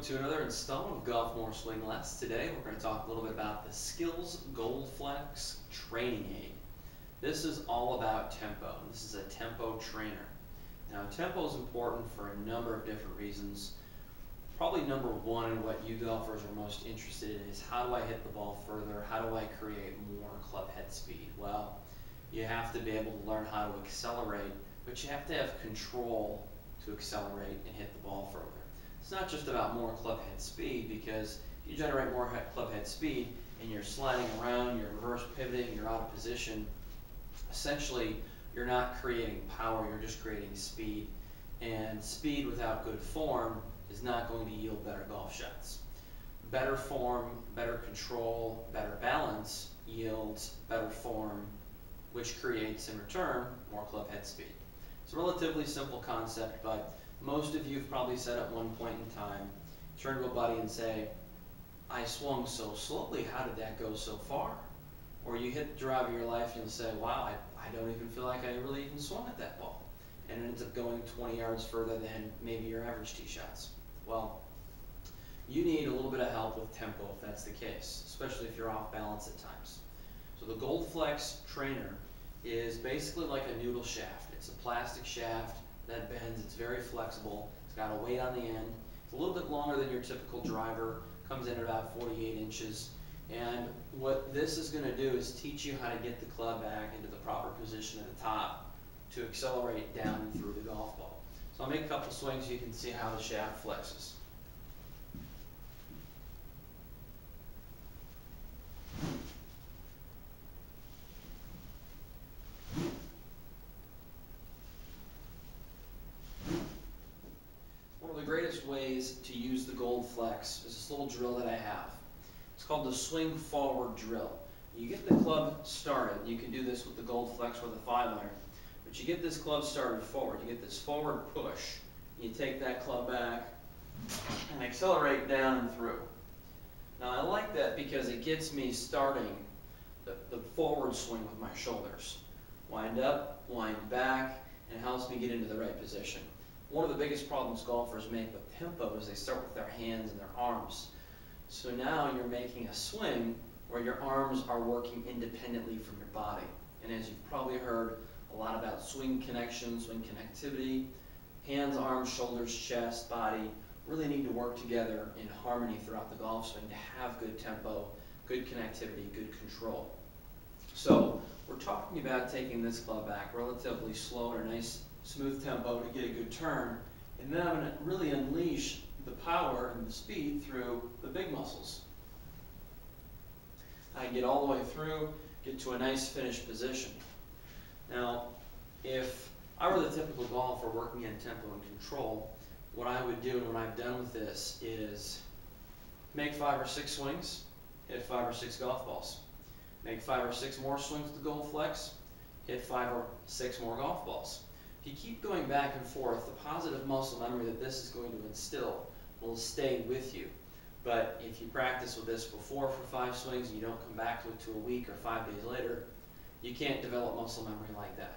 to another installment of Golf More Swing Less. Today we're going to talk a little bit about the Skills Gold Flex Training Aid. This is all about tempo. This is a tempo trainer. Now tempo is important for a number of different reasons. Probably number one, and what you golfers are most interested in, is how do I hit the ball further? How do I create more club head speed? Well, you have to be able to learn how to accelerate, but you have to have control to accelerate and hit the ball further. It's not just about more club head speed, because if you generate more club head speed and you're sliding around, you're reverse pivoting, you're out of position, essentially you're not creating power, you're just creating speed. And speed without good form is not going to yield better golf shots. Better form, better control, better balance yields better form, which creates in return more club head speed. It's a relatively simple concept, but most of you have probably said at one point in time, turn to a buddy and say, I swung so slowly, how did that go so far? Or you hit the drive of your life and you'll say, wow, I don't even feel like I really even swung at that ball. And it ends up going 20 yards further than maybe your average tee shots. Well, you need a little bit of help with tempo if that's the case, especially if you're off balance at times. So the Gold Flex Trainer is basically like a noodle shaft. It's a plastic shaft that bends. It's very flexible. It's got a weight on the end. It's a little bit longer than your typical driver. Comes in at about 48 inches. And what this is going to do is teach you how to get the club back into the proper position at the top to accelerate down and through the golf ball. So I'll make a couple swings so you can see how the shaft flexes. One of the greatest ways to use the Gold Flex is this little drill that I have. It's called the swing forward drill. You get the club started. You can do this with the Gold Flex with a 5-iron. But you get this club started forward. You get this forward push. You take that club back and accelerate down and through. Now I like that because it gets me starting the forward swing with my shoulders. Wind up, wind back, and helps me get into the right position. One of the biggest problems golfers make with tempo is they start with their hands and their arms. So now you're making a swing where your arms are working independently from your body. And as you've probably heard a lot about swing connection, swing connectivity, hands, arms, shoulders, chest, body really need to work together in harmony throughout the golf swing to have good tempo, good connectivity, good control. So we're talking about taking this club back relatively slow at a nice smooth tempo to get a good turn, and then I'm going to really unleash the power and the speed through the big muscles. I get all the way through, get to a nice finished position. Now, if I were the typical golfer working in tempo and control, what I would do and what I've done with this is make 5 or 6 swings, hit 5 or 6 golf balls. Make 5 or 6 more swings with the Gold Flex, hit 5 or 6 more golf balls. If you keep going back and forth, the positive muscle memory that this is going to instill will stay with you. But if you practice with this before for 5 swings and you don't come back to it to a week or 5 days later, you can't develop muscle memory like that.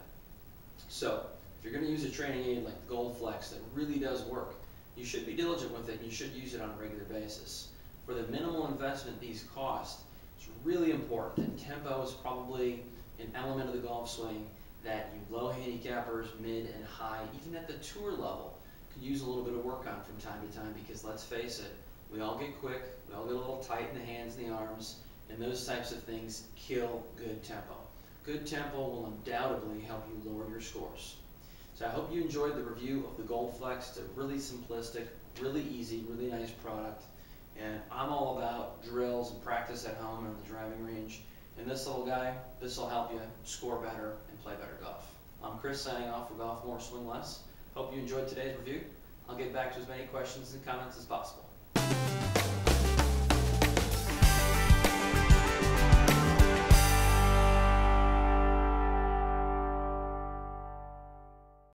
So if you're going to use a training aid like the Gold Flex that really does work, you should be diligent with it and you should use it on a regular basis. For the minimal investment these cost, it's really important, and tempo is probably an element of the golf swing that you low handicappers, mid and high, even at the tour level, could use a little bit of work on from time to time, because let's face it, we all get quick, we all get a little tight in the hands and the arms, and those types of things kill good tempo. Good tempo will undoubtedly help you lower your scores. So I hope you enjoyed the review of the Gold Flex. It's a really simplistic, really easy, really nice product. And I'm all about drills and practice at home and on the driving range. And this little guy, this will help you score better and play better golf. I'm Chris signing off for Golf More Swing Less. Hope you enjoyed today's review. I'll get back to as many questions and comments as possible.